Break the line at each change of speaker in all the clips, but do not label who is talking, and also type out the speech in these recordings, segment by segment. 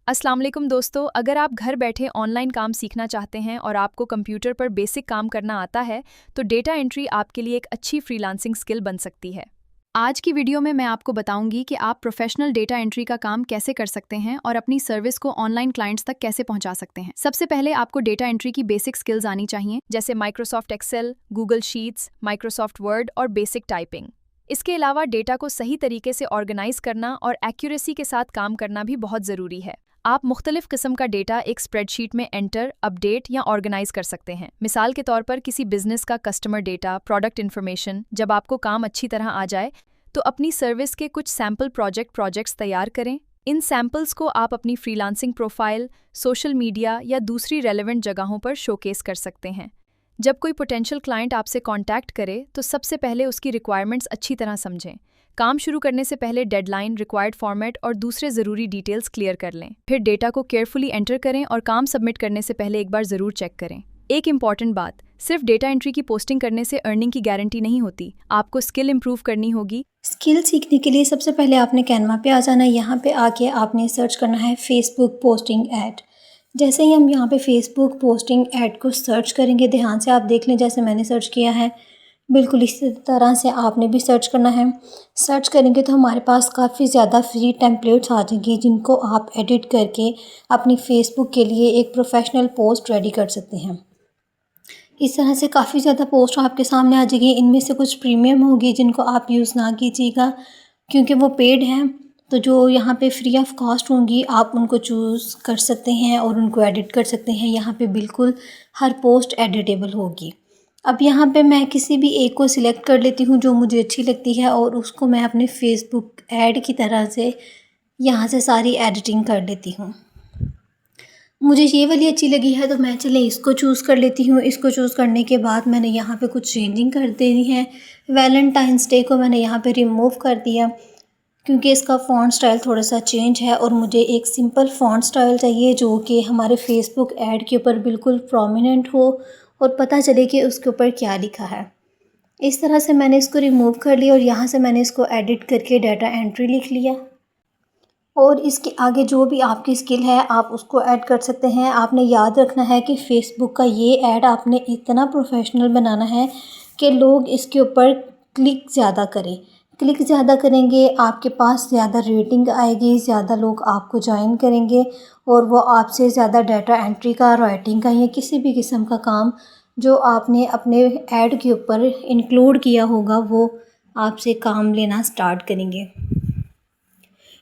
अस्सलाम वालेकुम दोस्तों, अगर आप घर बैठे ऑनलाइन काम सीखना चाहते हैं और आपको कंप्यूटर पर बेसिक काम करना आता है, तो डेटा एंट्री आपके लिए एक अच्छी फ्रीलांसिंग स्किल बन सकती है। आज की वीडियो में मैं आपको बताऊंगी कि आप प्रोफेशनल डेटा एंट्री का काम कैसे कर सकते हैं और अपनी सर्विस को ऑनलाइन क्लाइंट्स तक कैसे पहुंचा सकते हैं। सबसे पहले आपको डेटा एंट्री की बेसिक स्किल्स आनी चाहिए, जैसे Microsoft Excel, Google sheets, Microsoft Word और बेसिक टाइपिंग। इसके अलावा डेटा को सही तरीके से ऑर्गेनाइज करना और एक्यूरेसी के साथ काम करना भी बहुत ज़रूरी है। आप मुख्तलिफ किस्म का डेटा एक स्प्रेडशीट में एंटर, अपडेट या ऑर्गेनाइज कर सकते हैं। मिसाल के तौर पर किसी बिजनेस का कस्टमर डेटा, प्रोडक्ट इन्फॉर्मेशन। जब आपको काम अच्छी तरह आ जाए तो अपनी सर्विस के कुछ सैम्पल प्रोजेक्ट्स तैयार करें। इन सैम्पल्स को आप अपनी फ्रीलांसिंग प्रोफाइल, सोशल मीडिया या दूसरी रेलेवेंट जगहों पर शोकेस कर सकते हैं। जब कोई पोटेंशियल क्लाइंट आपसे कांटेक्ट करे तो सबसे पहले उसकी रिक्वायरमेंट्स अच्छी तरह समझें। काम शुरू करने से पहले डेडलाइन, रिक्वायर्ड फॉर्मेट और दूसरे ज़रूरी डिटेल्स क्लियर कर लें। फिर डेटा को केयरफुली एंटर करें और काम सबमिट करने से पहले एक बार ज़रूर चेक करें। एक इम्पॉर्टेंट बात, सिर्फ डेटा एंट्री की पोस्टिंग करने से अर्निंग की गारंटी नहीं होती। आपको स्किल इंप्रूव करनी होगी।
स्किल सीखने के लिए सबसे पहले आपने कैनवा पे आ जाना है। यहाँ पे आके आपने सर्च करना है फेसबुक पोस्टिंग ऐड। जैसे ही हम यहाँ पे फेसबुक पोस्टिंग ऐड को सर्च करेंगे, ध्यान से आप देख लें जैसे मैंने सर्च किया है, बिल्कुल इसी तरह से आपने भी सर्च करना है। सर्च करेंगे तो हमारे पास काफ़ी ज़्यादा फ्री टेम्पलेट्स आ जाएंगी जिनको आप एडिट करके अपनी फेसबुक के लिए एक प्रोफेशनल पोस्ट रेडी कर सकते हैं। इस तरह से काफ़ी ज़्यादा पोस्ट आपके सामने आ जाएगी। इनमें से कुछ प्रीमियम होगी जिनको आप यूज़ ना कीजिएगा क्योंकि वो पेड हैं। तो जो यहाँ पे फ्री ऑफ कॉस्ट होंगी आप उनको चूज़ कर सकते हैं और उनको एडिट कर सकते हैं। यहाँ पे बिल्कुल हर पोस्ट एडिटेबल होगी। अब यहाँ पे मैं किसी भी एक को सिलेक्ट कर लेती हूँ जो मुझे अच्छी लगती है और उसको मैं अपने फेसबुक ऐड की तरह से यहाँ से सारी एडिटिंग कर लेती हूँ। मुझे ये वाली अच्छी लगी है तो मैं चले इसको चूज़ कर लेती हूँ। इसको चूज़ करने के बाद मैंने यहाँ पे कुछ चेंजिंग कर देनी है। वैलेंटाइंस डे को मैंने यहाँ पे रिमूव कर दिया क्योंकि इसका फ़ॉन्ट स्टाइल थोड़ा सा चेंज है और मुझे एक सिंपल फ़ॉन्ट स्टाइल चाहिए जो कि हमारे फेसबुक ऐड के ऊपर बिल्कुल प्रोमिनेंट हो और पता चले कि उसके ऊपर क्या लिखा है। इस तरह से मैंने इसको रिमूव कर लिया और यहाँ से मैंने इसको एडिट करके डाटा एंट्री लिख लिया। और इसके आगे जो भी आपकी स्किल है आप उसको ऐड कर सकते हैं। आपने याद रखना है कि फ़ेसबुक का ये ऐड आपने इतना प्रोफेशनल बनाना है कि लोग इसके ऊपर क्लिक ज़्यादा करें। क्लिक ज़्यादा करेंगे, आपके पास ज़्यादा रेटिंग आएगी, ज़्यादा लोग आपको ज्वाइन करेंगे और वो आपसे ज़्यादा डाटा एंट्री का, राइटिंग का या किसी भी किस्म का काम जो आपने अपने ऐड के ऊपर इंक्लूड किया होगा वो आपसे काम लेना स्टार्ट करेंगे।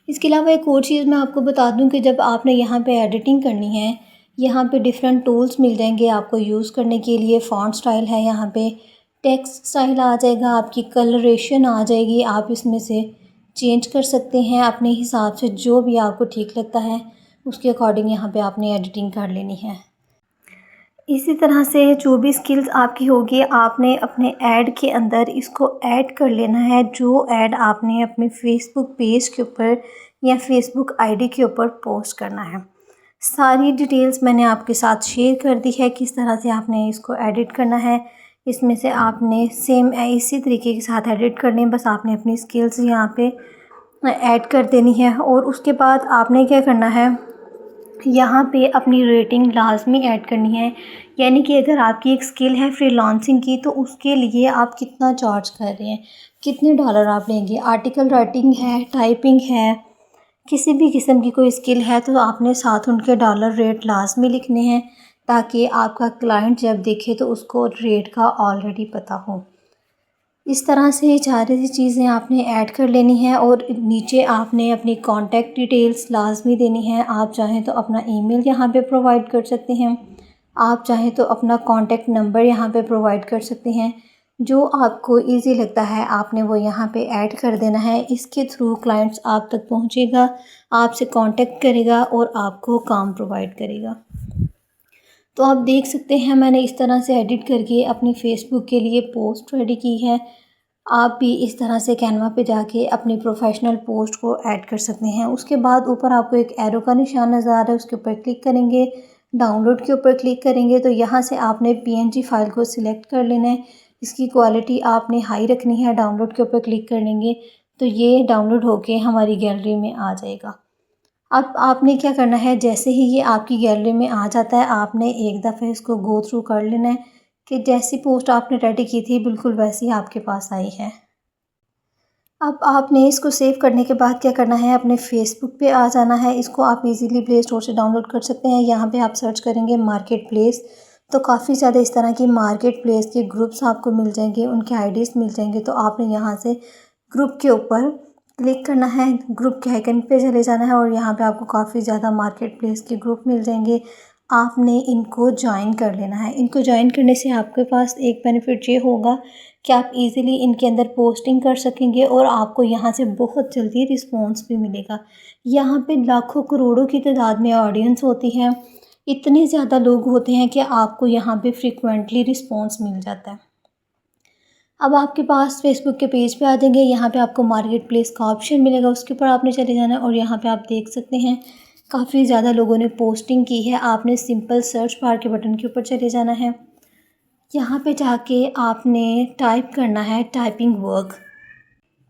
इसके अलावा एक और चीज़ मैं आपको बता दूं कि जब आपने यहाँ पे एडिटिंग करनी है, यहाँ पे डिफरेंट टूल्स मिल जाएंगे आपको यूज़ करने के लिए। फ़ॉन्ट स्टाइल है, यहाँ पे टेक्स्ट स्टाइल आ जाएगा, आपकी कलरेशन आ जाएगी। आप इसमें से चेंज कर सकते हैं अपने हिसाब से, जो भी आपको ठीक लगता है उसके अकॉर्डिंग यहाँ पे आपने एडिटिंग कर लेनी है। इसी तरह से जो भी स्किल्स आपकी होगी आपने अपने ऐड के अंदर इसको ऐड कर लेना है। जो ऐड आपने अपने फेसबुक पेज के ऊपर या फेसबुक आईडी के ऊपर पोस्ट करना है, सारी डिटेल्स मैंने आपके साथ शेयर कर दी है किस तरह से आपने इसको एडिट करना है। इसमें से आपने सेम इसी तरीके के साथ एडिट करनी है, बस आपने अपनी स्किल्स यहाँ पे ऐड कर देनी है। और उसके बाद आपने क्या करना है, यहाँ पे अपनी रेटिंग लाजमी ऐड करनी है। यानी कि अगर आपकी एक स्किल है फ्रीलांसिंग की तो उसके लिए आप कितना चार्ज कर रहे हैं, कितने डॉलर आप लेंगे। आर्टिकल राइटिंग है, टाइपिंग है, किसी भी किस्म की कोई स्किल है तो आपने साथ उनके डॉलर रेट लाजमी लिखने हैं ताकि आपका क्लाइंट जब देखे तो उसको रेट का ऑलरेडी पता हो। इस तरह से सारी चीज़ें आपने ऐड कर लेनी है और नीचे आपने अपनी कॉन्टैक्ट डिटेल्स लाजमी देनी है। आप चाहें तो अपना ईमेल यहाँ पे प्रोवाइड कर सकते हैं, आप चाहें तो अपना कॉन्टैक्ट नंबर यहाँ पे प्रोवाइड कर सकते हैं। जो आपको इजी लगता है आपने वो यहाँ पे ऐड कर देना है। इसके थ्रू क्लाइंट्स आप तक पहुँचेगा, आपसे कॉन्टैक्ट करेगा और आपको काम प्रोवाइड करेगा। तो आप देख सकते हैं मैंने इस तरह से एडिट करके अपनी फ़ेसबुक के लिए पोस्ट रेडी की है। आप भी इस तरह से कैनवा पे जाके अपनी प्रोफेशनल पोस्ट को ऐड कर सकते हैं। उसके बाद ऊपर आपको एक एरो का निशान नज़र आ रहा है, उसके ऊपर क्लिक करेंगे, डाउनलोड के ऊपर क्लिक करेंगे तो यहाँ से आपने पीएनजी फ़ाइल को सिलेक्ट कर लेना है। इसकी क्वालिटी आपने हाई रखनी है। डाउनलोड के ऊपर क्लिक करेंगे तो ये डाउनलोड होके हमारी गैलरी में आ जाएगा। अब आपने क्या करना है, जैसे ही ये आपकी गैलरी में आ जाता है आपने एक दफ़े इसको गो थ्रू कर लेना है कि जैसी पोस्ट आपने रेडी की थी बिल्कुल वैसी आपके पास आई है। अब आपने इसको सेव करने के बाद क्या करना है, अपने फ़ेसबुक पे आ जाना है। इसको आप इजीली प्ले स्टोर से डाउनलोड कर सकते हैं। यहाँ पे आप सर्च करेंगे मार्केट प्लेस, तो काफ़ी ज़्यादा इस तरह की मार्केट प्लेस के ग्रुप्स आपको मिल जाएंगे, उनके आईडीज़ मिल जाएंगे। तो आपने यहाँ से ग्रुप के ऊपर क्लिक करना है, ग्रुप के आइकन पे चले जाना है और यहाँ पे आपको काफ़ी ज़्यादा मार्केट प्लेस के ग्रुप मिल जाएंगे। आपने इनको ज्वाइन कर लेना है। इनको ज्वाइन करने से आपके पास एक बेनिफिट ये होगा कि आप इजीली इनके अंदर पोस्टिंग कर सकेंगे और आपको यहाँ से बहुत जल्दी रिस्पॉन्स भी मिलेगा। यहाँ पे लाखों करोड़ों की तादाद में ऑडियंस होती है, इतने ज़्यादा लोग होते हैं कि आपको यहाँ पे फ्रिक्वेंटली रिस्पॉन्स मिल जाता है। अब आपके पास फेसबुक के पेज पे आ जाएंगे, यहाँ पे आपको मार्केट प्लेस का ऑप्शन मिलेगा, उसके ऊपर आपने चले जाना है और यहाँ पे आप देख सकते हैं काफ़ी ज़्यादा लोगों ने पोस्टिंग की है। आपने सिंपल सर्च बार के बटन के ऊपर चले जाना है। यहाँ पे जाके आपने टाइप करना है टाइपिंग वर्क।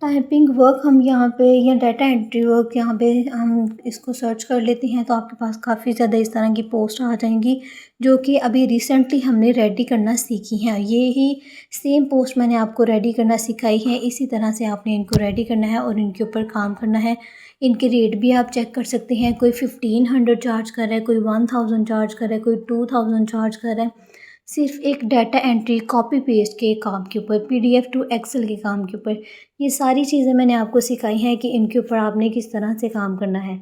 टाइपिंग वर्क हम यहाँ पे या डाटा एंट्री वर्क यहाँ पे हम इसको सर्च कर लेते हैं तो आपके पास काफ़ी ज़्यादा इस तरह की पोस्ट आ जाएंगी जो कि अभी रिसेंटली हमने रेडी करना सीखी हैं। ये ही सेम पोस्ट मैंने आपको रेडी करना सिखाई है, इसी तरह से आपने इनको रेडी करना है और इनके ऊपर काम करना है। इनके रेट भी आप चेक कर सकते हैं, कोई 1500 चार्ज कर रहा है, कोई 1000 चार्ज कर रहा है, कोई 2000 चार्ज कर रहा है, सिर्फ एक डाटा एंट्री कॉपी पेस्ट के काम के ऊपर, पीडीएफ टू एक्सेल के काम के ऊपर। ये सारी चीज़ें मैंने आपको सिखाई हैं कि इनके ऊपर आपने किस तरह से काम करना है।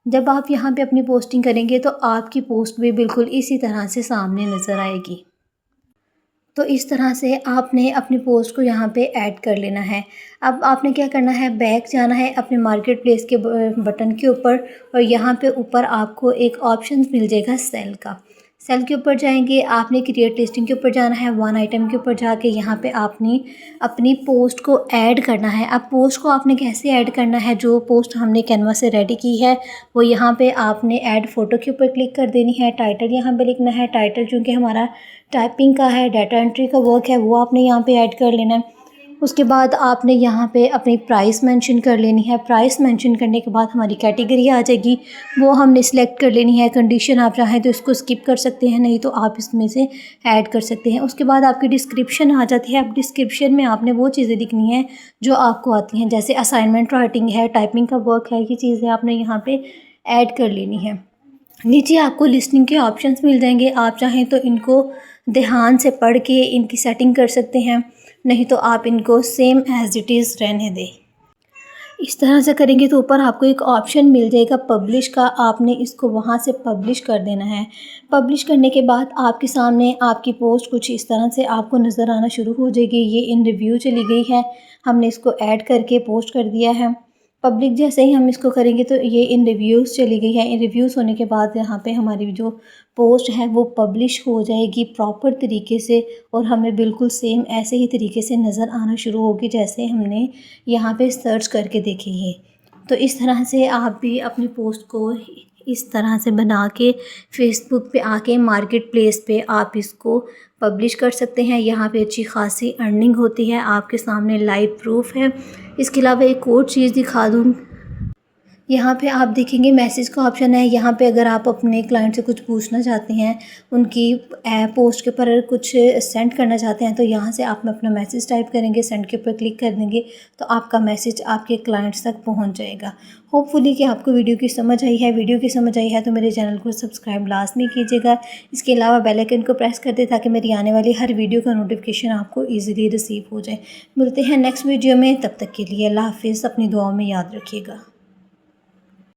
जब आप यहाँ पे अपनी पोस्टिंग करेंगे तो आपकी पोस्ट भी बिल्कुल इसी तरह से सामने नज़र आएगी। तो इस तरह से आपने अपनी पोस्ट को यहाँ पे ऐड कर लेना है। अब आपने क्या करना है, बैक जाना है अपने मार्केट प्लेस के बटन के ऊपर और यहाँ पे ऊपर आपको एक ऑप्शन मिल जाएगा सेल का। सेल के ऊपर जाएंगे, आपने क्रिएट लिस्टिंग के ऊपर जाना है, वन आइटम के ऊपर जाके यहाँ पे आपने अपनी पोस्ट को ऐड करना है। अब पोस्ट को आपने कैसे ऐड करना है, जो पोस्ट हमने कैनवा से रेडी की है वो यहाँ पे आपने ऐड फ़ोटो के ऊपर क्लिक कर देनी है। टाइटल यहाँ पे लिखना है, टाइटल चूँकि हमारा टाइपिंग का है, डाटा एंट्री का वर्क है, वो आपने यहाँ पे ऐड कर लेना है। उसके बाद आपने यहाँ पे अपनी प्राइस मेंशन कर लेनी है। प्राइस मेंशन करने के बाद हमारी कैटेगरी आ जाएगी, वो हमने सिलेक्ट कर लेनी है। कंडीशन आप चाहें तो इसको स्किप कर सकते हैं, नहीं तो आप इसमें से ऐड कर सकते हैं। उसके बाद आपकी डिस्क्रिप्शन आ जाती है। अब डिस्क्रिप्शन में आपने वो चीज़ें लिखनी है जो आपको आती हैं, जैसे असाइनमेंट राइटिंग है, टाइपिंग का वर्क है, ये चीज़ें आपने यहाँ पर ऐड कर लेनी है। नीचे आपको लिस्टिंग के ऑप्शंस मिल जाएंगे, आप चाहें तो इनको ध्यान से पढ़ के इनकी सेटिंग कर सकते हैं, नहीं तो आप इनको सेम एज़ इट इज़ रहने दें। इस तरह से करेंगे तो ऊपर आपको एक ऑप्शन मिल जाएगा पब्लिश का, आपने इसको वहाँ से पब्लिश कर देना है। पब्लिश करने के बाद आपके सामने आपकी पोस्ट कुछ इस तरह से आपको नज़र आना शुरू हो जाएगी। ये इन रिव्यू चली गई है, हमने इसको ऐड करके पोस्ट कर दिया है। पब्लिक जैसे ही हम इसको करेंगे तो ये इन रिव्यूज़ चली गई है। इन रिव्यूज़ होने के बाद यहाँ पे हमारी जो पोस्ट है वो पब्लिश हो जाएगी प्रॉपर तरीके से और हमें बिल्कुल सेम ऐसे ही तरीके से नज़र आना शुरू होगी जैसे हमने यहाँ पे सर्च करके देखी है। तो इस तरह से आप भी अपनी पोस्ट को इस तरह से बना के फेसबुक पे आके मार्केट प्लेस पे आप इसको पब्लिश कर सकते हैं। यहाँ पे अच्छी खासी अर्निंग होती है, आपके सामने लाइव प्रूफ है। इसके अलावा एक और चीज़ दिखा दूँ, यहाँ पे आप देखेंगे मैसेज का ऑप्शन है। यहाँ पे अगर आप अपने क्लाइंट से कुछ पूछना चाहते हैं, उनकी पोस्ट के ऊपर कुछ सेंड करना चाहते हैं, तो यहाँ से आप अपना मैसेज टाइप करेंगे, सेंड के ऊपर क्लिक कर देंगे तो आपका मैसेज आपके क्लाइंट्स तक पहुँच जाएगा। होपफुली कि आपको वीडियो की समझ आई है। वीडियो की समझ आई है तो मेरे चैनल को सब्सक्राइब लाजमी कीजिएगा। इसके अलावा बेल आइकन को प्रेस कर दें ताकि मेरी आने वाली हर वीडियो का नोटिफिकेशन आपको ईज़िली रिसीव हो जाए। मिलते हैं नेक्स्ट वीडियो में, तब तक के लिए अल्लाह हाफिज़। अपनी दुआओं में याद रखिएगा।